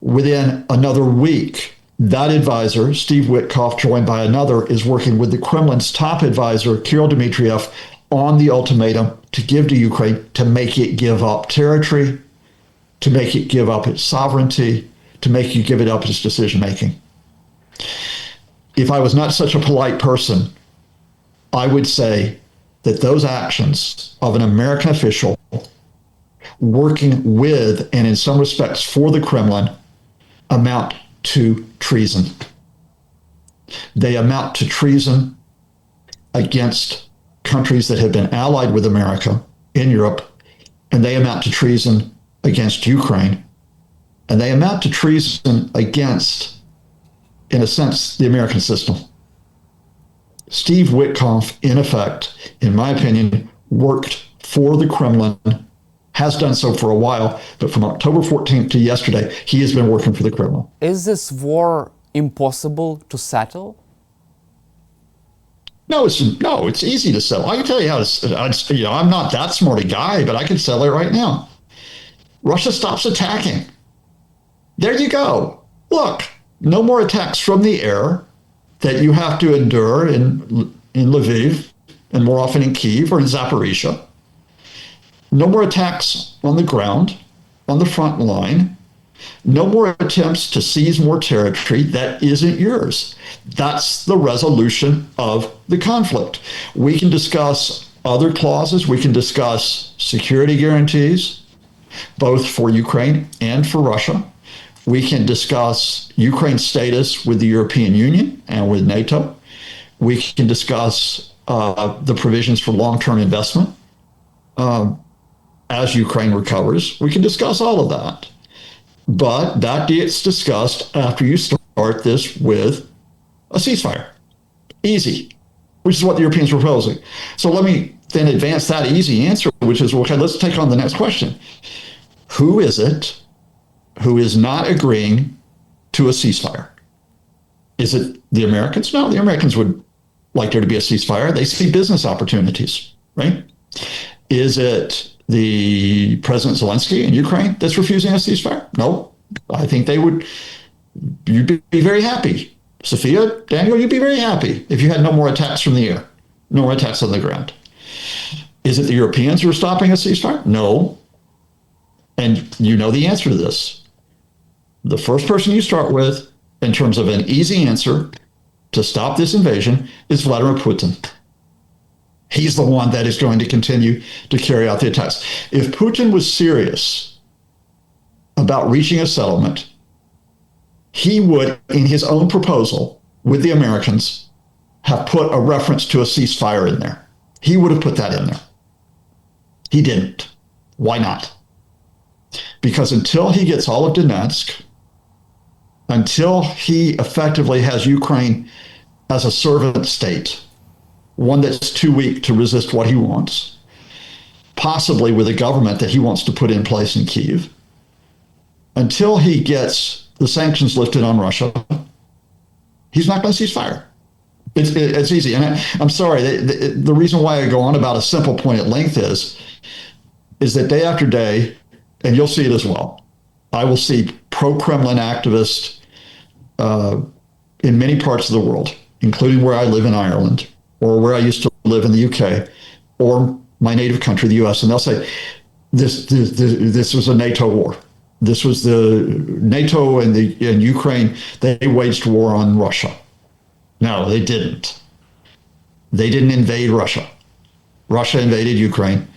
Within another week, that advisor, Steve Witkoff, joined by another, is working with the Kremlin's top advisor, Kirill Dmitriev, on the ultimatum to give to Ukraine to make it give up territory, to make it give up its sovereignty, to make you give it up its decision-making. If I was not such a polite person, I would say that those actions of an American official working with, and in some respects for, the Kremlin amount to treason. They amount to treason against countries that have been allied with America in Europe, and they amount to treason against Ukraine, and they amount to treason against, in a sense, the American system. Steve Witkoff, in effect, in my opinion, worked for the Kremlin, has done so for a while, but from October 14th to yesterday, he has been working for the Kremlin. Is this war impossible to settle? No, it's easy to settle. I can tell you how to, I'm not that smart a guy, but I can settle it right now. Russia stops attacking. There you go. Look, no more attacks from the air that you have to endure in Lviv, and more often in Kyiv or in Zaporizhia. No more attacks on the ground, on the front line. No more attempts to seize more territory that isn't yours. That's the resolution of the conflict. We can discuss other clauses. We can discuss security guarantees, both for Ukraine and for Russia. We can discuss Ukraine's status with the European Union and with NATO. We can discuss the provisions for long-term investment as Ukraine recovers. We can discuss all of that. But that gets discussed after you start this with a ceasefire. Easy, which is what the Europeans are proposing. So let me then advance that easy answer, which is, okay, let's take on the next question. Who is it who is not agreeing to a ceasefire? Is it the Americans? No, the Americans would like there to be a ceasefire. They see business opportunities, right? Is it the President Zelensky in Ukraine that's refusing a ceasefire? No, I think you'd be very happy. Sofia, Daniel, you'd be very happy if you had no more attacks from the air, no more attacks on the ground. Is it the Europeans who are stopping a ceasefire? No. And you know the answer to this. The first person you start with, in terms of an easy answer to stop this invasion, is Vladimir Putin. He's the one that is going to continue to carry out the attacks. If Putin was serious about reaching a settlement, he would, in his own proposal with the Americans, have put a reference to a ceasefire in there. He would have put that in there. He didn't. Why not? Because until he gets all of Donetsk, until he effectively has Ukraine as a servant state, one that's too weak to resist what he wants, possibly with a government that he wants to put in place in Kyiv, until he gets the sanctions lifted on Russia, he's not going to cease fire. It's easy. And I'm sorry, the reason why I go on about a simple point at length is that day after day, and you'll see it as well, I will see pro-Kremlin activists in many parts of the world, including where I live in Ireland, or where I used to live in the UK, or my native country, the US, and they'll say, this was a NATO war. This was the NATO and Ukraine, they waged war on Russia. No, they didn't. They didn't invade Russia. Russia invaded Ukraine.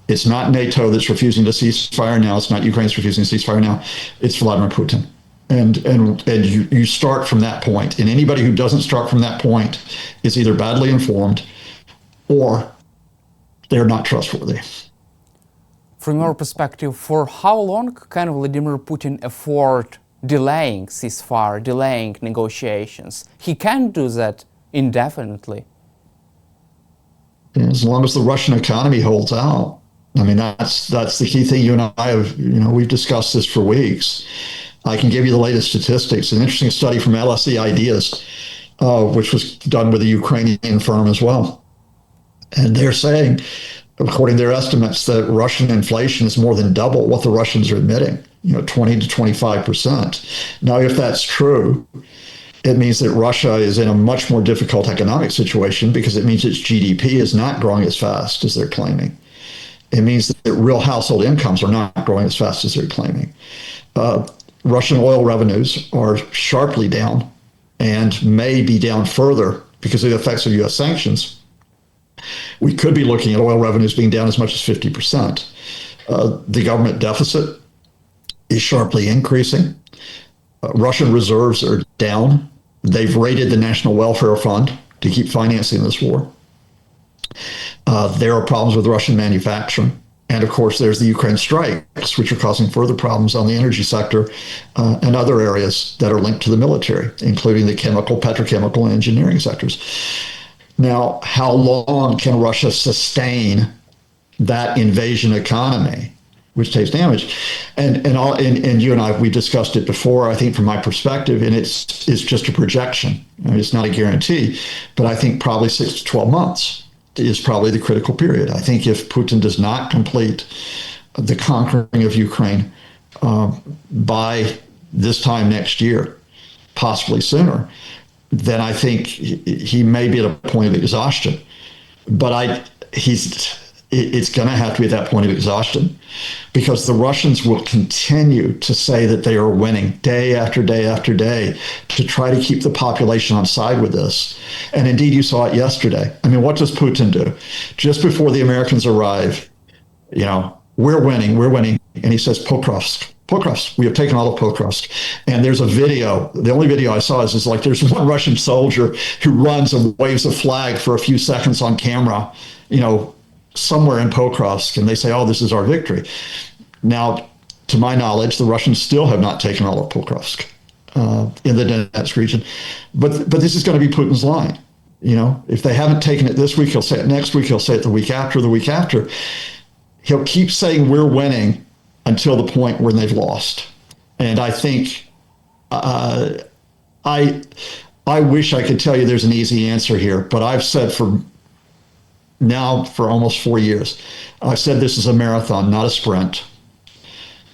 It's not NATO that's refusing to cease fire now. It's not Ukraine's refusing to cease fire now. It's Vladimir Putin. And you start from that point. And anybody who doesn't start from that point is either badly informed or they're not trustworthy. From your perspective, for how long can Vladimir Putin afford delaying ceasefire, delaying negotiations? He can't do that indefinitely. As long as the Russian economy holds out. I mean, that's the key thing. You and I have, we've discussed this for weeks. I can give you the latest statistics. An interesting study from LSE Ideas, which was done with a Ukrainian firm as well. And they're saying, according to their estimates, that Russian inflation is more than double what the Russians are admitting. 20 to 25%. Now, if that's true, it means that Russia is in a much more difficult economic situation because it means its GDP is not growing as fast as they're claiming. It means that real household incomes are not growing as fast as they're claiming. Russian oil revenues are sharply down and may be down further because of the effects of U.S. sanctions. We could be looking at oil revenues being down as much as 50%. The government deficit is sharply increasing. Russian reserves are down. They've raided the National Welfare Fund to keep financing this war. There are problems with Russian manufacturing. And of course, there's the Ukraine strikes, which are causing further problems on the energy sector and other areas that are linked to the military, including the chemical, petrochemical, and engineering sectors. Now, how long can Russia sustain that invasion economy, which takes damage? And you and I, we discussed it before, I think from my perspective, and it's just a projection. I mean, it's not a guarantee, but I think probably 6 to 12 months is probably the critical period. I think if Putin does not complete the conquering of Ukraine by this time next year, possibly sooner, then I think he may be at a point of exhaustion. But it's going to have to be at that point of exhaustion because the Russians will continue to say that they are winning day after day after day to try to keep the population on side with this. And indeed, you saw it yesterday. I mean, what does Putin do? Just before the Americans arrive, we're winning. And he says, Pokrovsk, we have taken all of Pokrovsk. And there's a video. The only video I saw is like there's one Russian soldier who runs and waves a flag for a few seconds on camera, somewhere in Pokrovsk, and they say, oh, this is our victory. Now, to my knowledge, the Russians still have not taken all of Pokrovsk in the Donetsk region. But this is going to be Putin's line. If they haven't taken it this week, he'll say it next week, he'll say it the week after, the week after. He'll keep saying we're winning until the point where they've lost. And I think I wish I could tell you there's an easy answer here, but I've said for almost 4 years, I've said this is a marathon, not a sprint.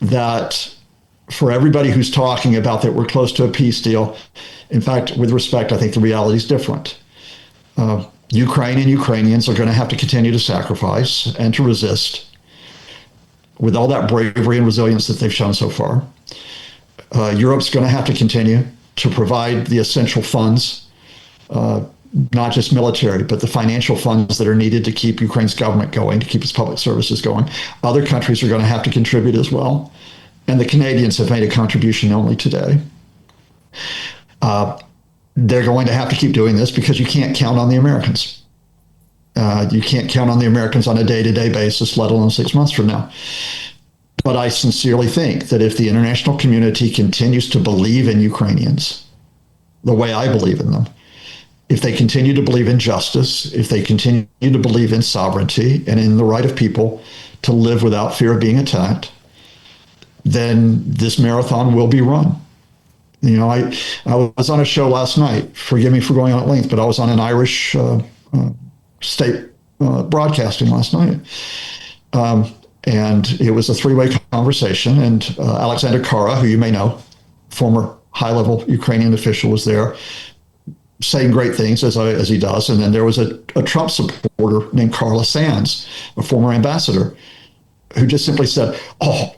That for everybody who's talking about that we're close to a peace deal, in fact, with respect, I think the reality is different. Ukraine and Ukrainians are going to have to continue to sacrifice and to resist with all that bravery and resilience that they've shown so far. Europe's going to have to continue to provide the essential funds, not just military, but the financial funds that are needed to keep Ukraine's government going, to keep its public services going. Other countries are going to have to contribute as well. And the Canadians have made a contribution only today. They're going to have to keep doing this because you can't count on the Americans. You can't count on the Americans on a day-to-day basis, let alone 6 months from now. But I sincerely think that if the international community continues to believe in Ukrainians the way I believe in them, if they continue to believe in justice, if they continue to believe in sovereignty and in the right of people to live without fear of being attacked, then this marathon will be run. I was on a show last night, forgive me for going on at length, but I was on an Irish state broadcasting last night. And it was a three-way conversation, and Alexander Kara, who you may know, former high-level Ukrainian official, was there saying great things as he does. And then there was a Trump supporter named Carla Sands, a former ambassador, who just simply said, oh,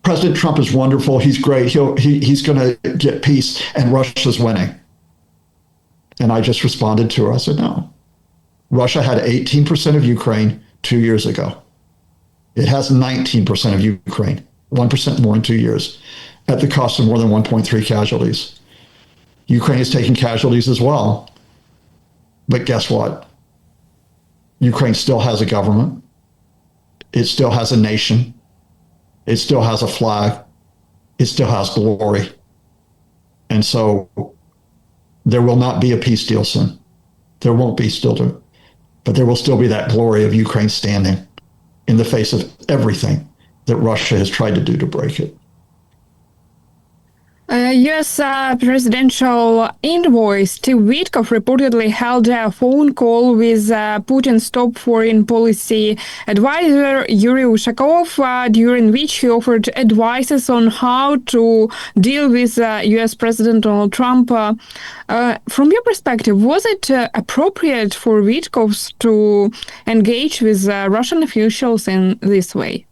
President Trump is wonderful. He's great. He's going to get peace, and Russia's winning. And I just responded to her. I said, no. Russia had 18% of Ukraine 2 years ago. It has 19% of Ukraine, 1% more in 2 years, at the cost of more than 1.3 casualties. Ukraine is taking casualties as well. But guess what? Ukraine still has a government. It still has a nation. It still has a flag. It still has glory. And so there will not be a peace deal soon. There won't be still, but there will still be that glory of Ukraine standing in the face of everything that Russia has tried to do to break it. U.S. Presidential envoy Steve Witkoff reportedly held a phone call with Putin's top foreign policy advisor Yuri Ushakov, during which he offered advices on how to deal with U.S. President Donald Trump. From your perspective, was it appropriate for Witkoff to engage with Russian officials in this way?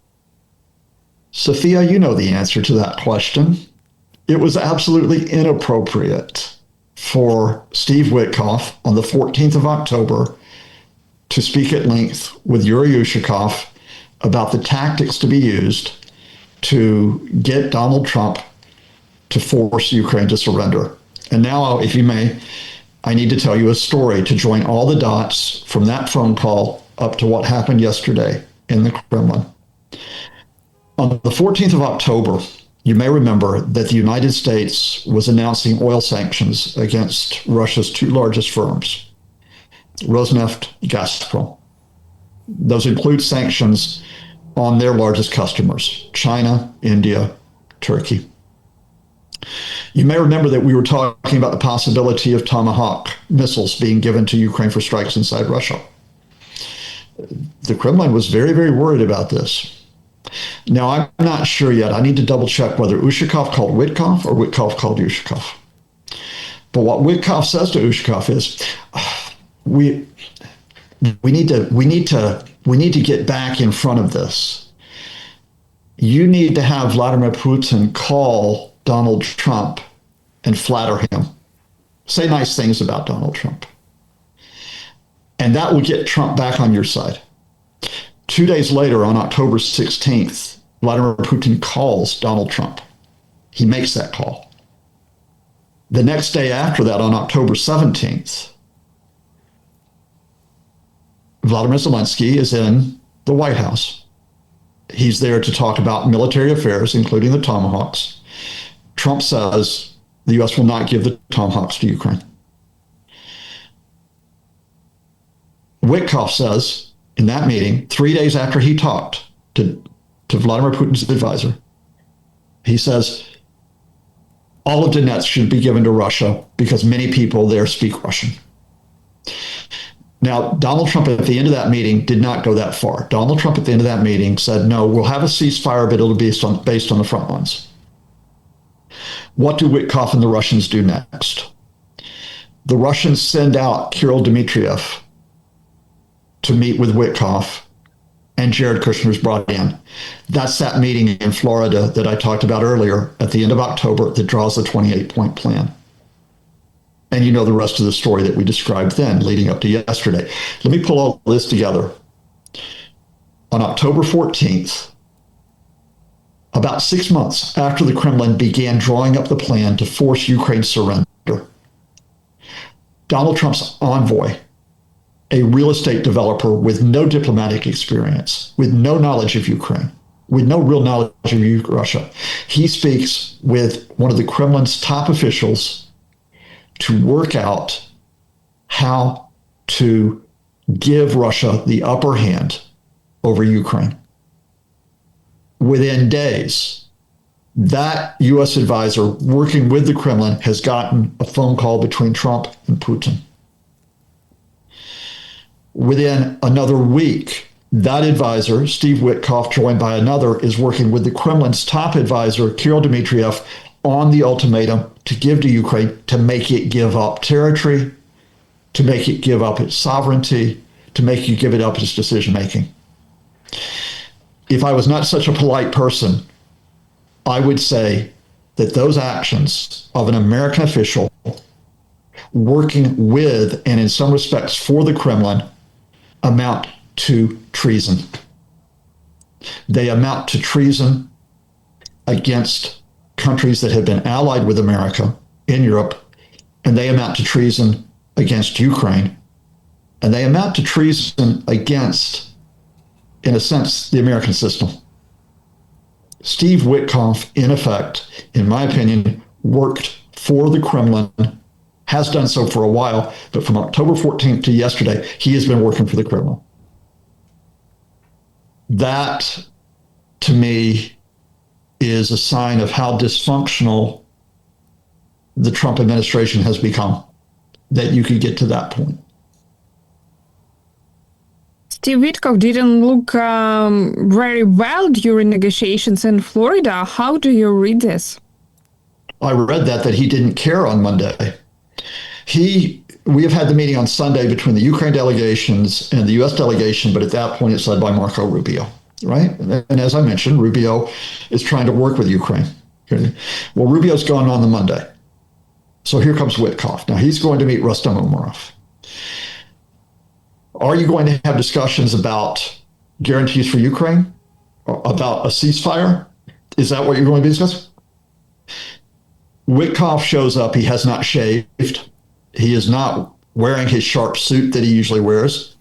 Sofia, you know the answer to that question. It was absolutely inappropriate for Steve Witkoff on the 14th of October to speak at length with Yuri Ushakov about the tactics to be used to get Donald Trump to force Ukraine to surrender. And now, if you may, I need to tell you a story to join all the dots from that phone call up to what happened yesterday in the Kremlin. On the 14th of October, you may remember that the United States was announcing oil sanctions against Russia's two largest firms, Rosneft, Gazprom. Those include sanctions on their largest customers, China, India, Turkey. You may remember that we were talking about the possibility of Tomahawk missiles being given to Ukraine for strikes inside Russia. The Kremlin was very, very worried about this. Now, I'm not sure yet. I need to double check whether Ushakov called Witkoff or Witkoff called Ushakov. But what Witkoff says to Ushakov is, we need to get back in front of this. You need to have Vladimir Putin call Donald Trump and flatter him. Say nice things about Donald Trump. And that will get Trump back on your side. 2 days later, on October 16th, Vladimir Putin calls Donald Trump. He makes that call. The next day after that, on October 17th, Vladimir Zelensky is in the White House. He's there to talk about military affairs, including the Tomahawks. Trump says the U.S. will not give the Tomahawks to Ukraine. Witkoff says, in that meeting, 3 days after he talked to Vladimir Putin's advisor, he says, all of Donetsk should be given to Russia because many people there speak Russian. Now, Donald Trump at the end of that meeting did not go that far. Donald Trump at the end of that meeting said, no, we'll have a ceasefire, but it'll be based on the front lines. What do Witkoff and the Russians do next? The Russians send out Kirill Dmitriev to meet with Witkoff, and Jared Kushner's brought in. That's that meeting in Florida that I talked about earlier at the end of October that draws the 28-point plan. And you know the rest of the story that we described then, leading up to yesterday. Let me pull all this together. On October 14th, about 6 months after the Kremlin began drawing up the plan to force Ukraine's surrender, Donald Trump's envoy, a real estate developer with no diplomatic experience, with no knowledge of Ukraine, with no real knowledge of Russia, he speaks with one of the Kremlin's top officials to work out how to give Russia the upper hand over Ukraine. Within days, that U.S. advisor working with the Kremlin has gotten a phone call between Trump and Putin. Within another week, that advisor, Steve Witkoff, joined by another, is working with the Kremlin's top advisor, Kirill Dmitriev, on the ultimatum to give to Ukraine to make it give up territory, to make it give up its sovereignty, to make you give it up its decision-making. If I was not such a polite person, I would say that those actions of an American official working with, and in some respects for the Kremlin, amount to treason. They amount to treason against countries that have been allied with America in Europe, and they amount to treason against Ukraine, and they amount to treason against, in a sense, the American system. Steve Witkoff, in effect, in my opinion, worked for the Kremlin, has done so for a while, but from October 14th to yesterday, he has been working for the Kremlin. That, to me, is a sign of how dysfunctional the Trump administration has become, that you could get to that point. Steve Witkoff didn't look very well during negotiations in Florida. How do you read this? I read that he didn't care on Monday. We have had the meeting on Sunday between the Ukraine delegations and the U.S. delegation, but at that point it's led by Marco Rubio, right? And as I mentioned, Rubio is trying to work with Ukraine. Okay? Well, Rubio's gone on the Monday. So here comes Witkoff. Now he's going to meet Rustam Umerov. Are you going to have discussions about guarantees for Ukraine? About a ceasefire? Is that what you're going to be discussing? Witkoff shows up. He has not shaved. He is not wearing his sharp suit that he usually wears.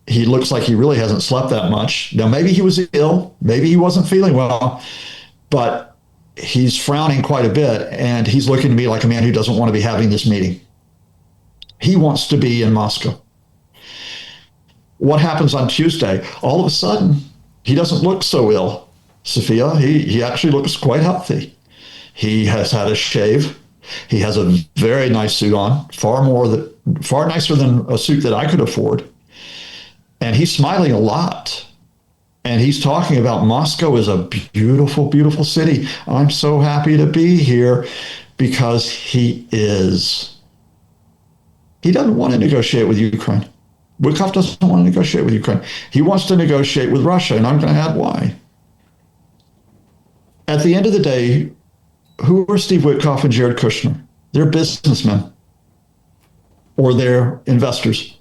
He looks like he really hasn't slept that much. Now, maybe he was ill. Maybe he wasn't feeling well. But he's frowning quite a bit, and he's looking to me like a man who doesn't want to be having this meeting. He wants to be in Moscow. What happens on Tuesday? All of a sudden, he doesn't look so ill, Sofia. He actually looks quite healthy. He has had a shave. He has a very nice suit on, far nicer than a suit that I could afford. And he's smiling a lot. And he's talking about Moscow is a beautiful, beautiful city. I'm so happy to be here, because he is. He doesn't want to negotiate with Ukraine. Witkoff doesn't want to negotiate with Ukraine. He wants to negotiate with Russia, and I'm going to add why. At the end of the day, who are Steve Witkoff and Jared Kushner? They're businessmen, or they're investors.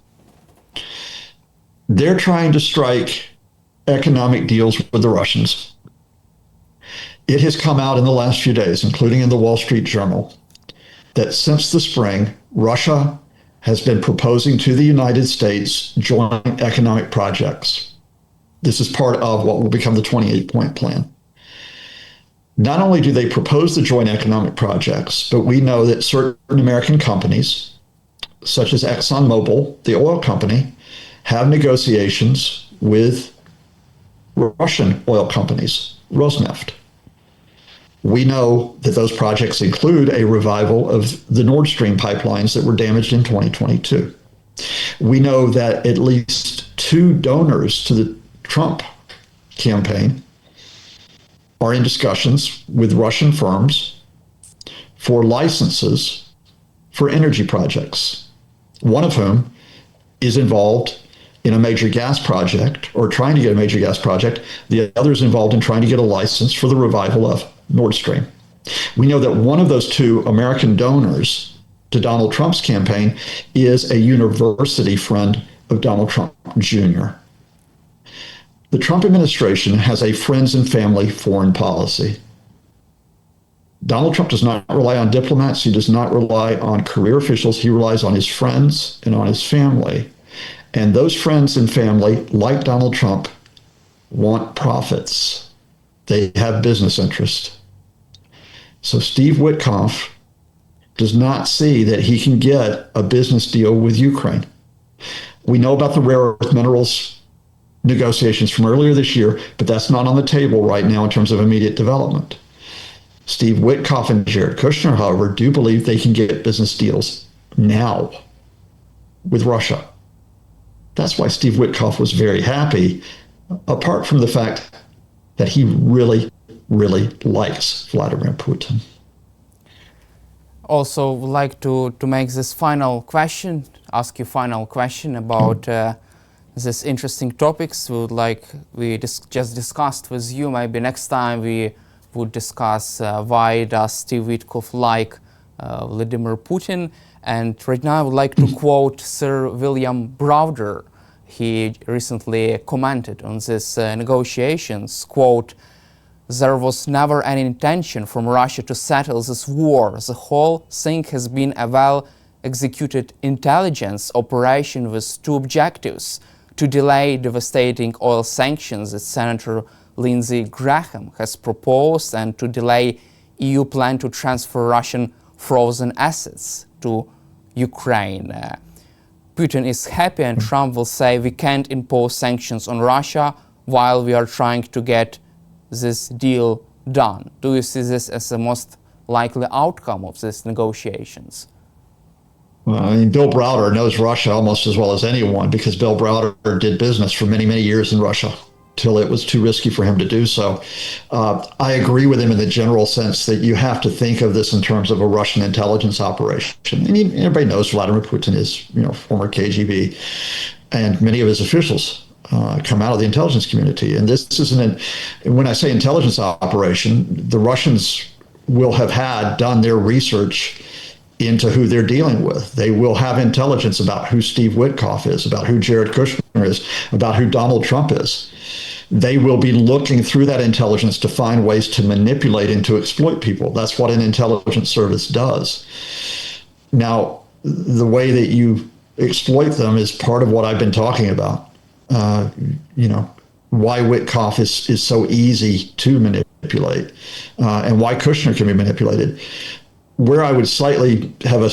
They're trying to strike economic deals with the Russians. It has come out in the last few days, including in the Wall Street Journal, that since the spring, Russia has been proposing to the United States joint economic projects. This is part of what will become the 28-point plan. Not only do they propose the joint economic projects, but we know that certain American companies, such as ExxonMobil, the oil company, have negotiations with Russian oil companies, Rosneft. We know that those projects include a revival of the Nord Stream pipelines that were damaged in 2022. We know that at least 2 donors to the Trump campaign are in discussions with Russian firms for licenses for energy projects, one of whom is involved in a major gas project, or trying to get a major gas project. The other is involved in trying to get a license for the revival of Nord Stream. We know that one of those 2 American donors to Donald Trump's campaign is a university friend of Donald Trump Jr. The Trump administration has a friends and family foreign policy. Donald Trump does not rely on diplomats. He does not rely on career officials. He relies on his friends and on his family. And those friends and family, like Donald Trump, want profits. They have business interest. So Steve Witkoff does not see that he can get a business deal with Ukraine. We know about the rare earth minerals negotiations from earlier this year, but that's not on the table right now in terms of immediate development. Steve Witkoff and Jared Kushner, however, do believe they can get business deals now with Russia. That's why Steve Witkoff was very happy, apart from the fact that he really, really likes Vladimir Putin. Also, would like to make this final question, ask you final question about this interesting topics. We just discussed with you. Maybe next time we would discuss why does Steve Witkoff like Vladimir Putin. And right now I would like to quote Sir William Browder. He recently commented on this negotiations, quote, "There was never any intention from Russia to settle this war. The whole thing has been a well-executed intelligence operation with 2 objectives: to delay devastating oil sanctions that Senator Lindsey Graham has proposed, and to delay EU plan to transfer Russian frozen assets to Ukraine." Putin is happy, and Trump will say we can't impose sanctions on Russia while we are trying to get this deal done. Do you see this as the most likely outcome of these negotiations? Well, I mean, Bill Browder knows Russia almost as well as anyone because Bill Browder did business for many, many years in Russia till it was too risky for him to do so. I agree with him in the general sense that you have to think of this in terms of a Russian intelligence operation. And everybody knows Vladimir Putin is, former KGB, and many of his officials come out of the intelligence community. And this isn't, when I say intelligence operation, the Russians will have done their research into who they're dealing with. They will have intelligence about who Steve Witkoff is, about who Jared Kushner is, about who Donald Trump is. They will be looking through that intelligence to find ways to manipulate and to exploit people. That's what an intelligence service does. Now, the way that you exploit them is part of what I've been talking about. Why Witkoff is so easy to manipulate, and why Kushner can be manipulated. Where I would slightly have a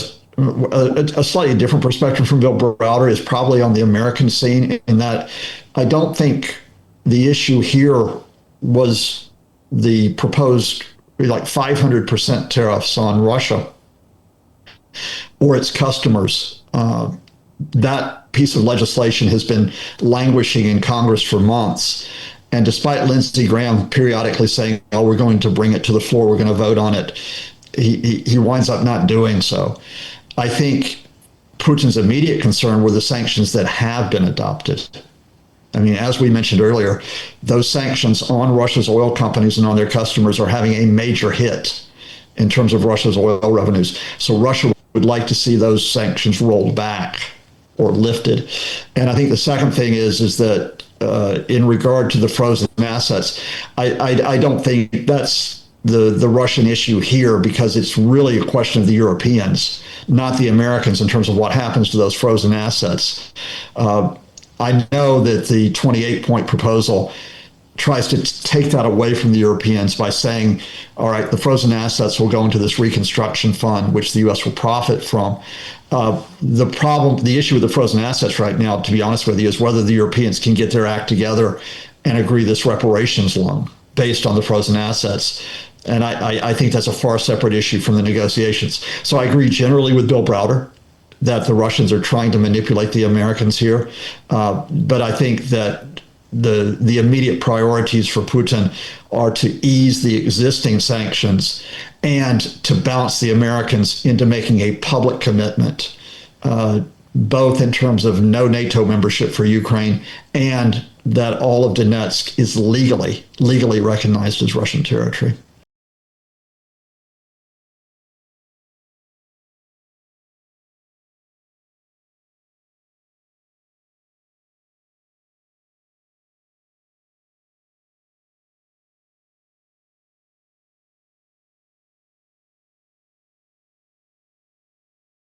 slightly different perspective from Bill Browder is probably on the American scene, in that I don't think the issue here was the proposed 500% tariffs on Russia or its customers. That piece of legislation has been languishing in Congress for months. And despite Lindsey Graham periodically saying, oh, we're going to bring it to the floor, we're going to vote on it, he winds up not doing so. I think Putin's immediate concern were the sanctions that have been adopted. I mean, as we mentioned earlier, those sanctions on Russia's oil companies and on their customers are having a major hit in terms of Russia's oil revenues. So Russia would like to see those sanctions rolled back or lifted. And I think the second thing is that in regard to the frozen assets, I don't think that's the Russian issue here, because it's really a question of the Europeans, not the Americans, in terms of what happens to those frozen assets. I know that the 28-point proposal tries to take that away from the Europeans by saying, all right, the frozen assets will go into this reconstruction fund, which the U.S. will profit from. The issue with the frozen assets right now, to be honest with you, is whether the Europeans can get their act together and agree this reparations loan based on the frozen assets. And I think that's a far separate issue from the negotiations. So I agree generally with Bill Browder that the Russians are trying to manipulate the Americans here. But I think that the immediate priorities for Putin are to ease the existing sanctions and to bounce the Americans into making a public commitment, both in terms of no NATO membership for Ukraine and that all of Donetsk is legally recognized as Russian territory.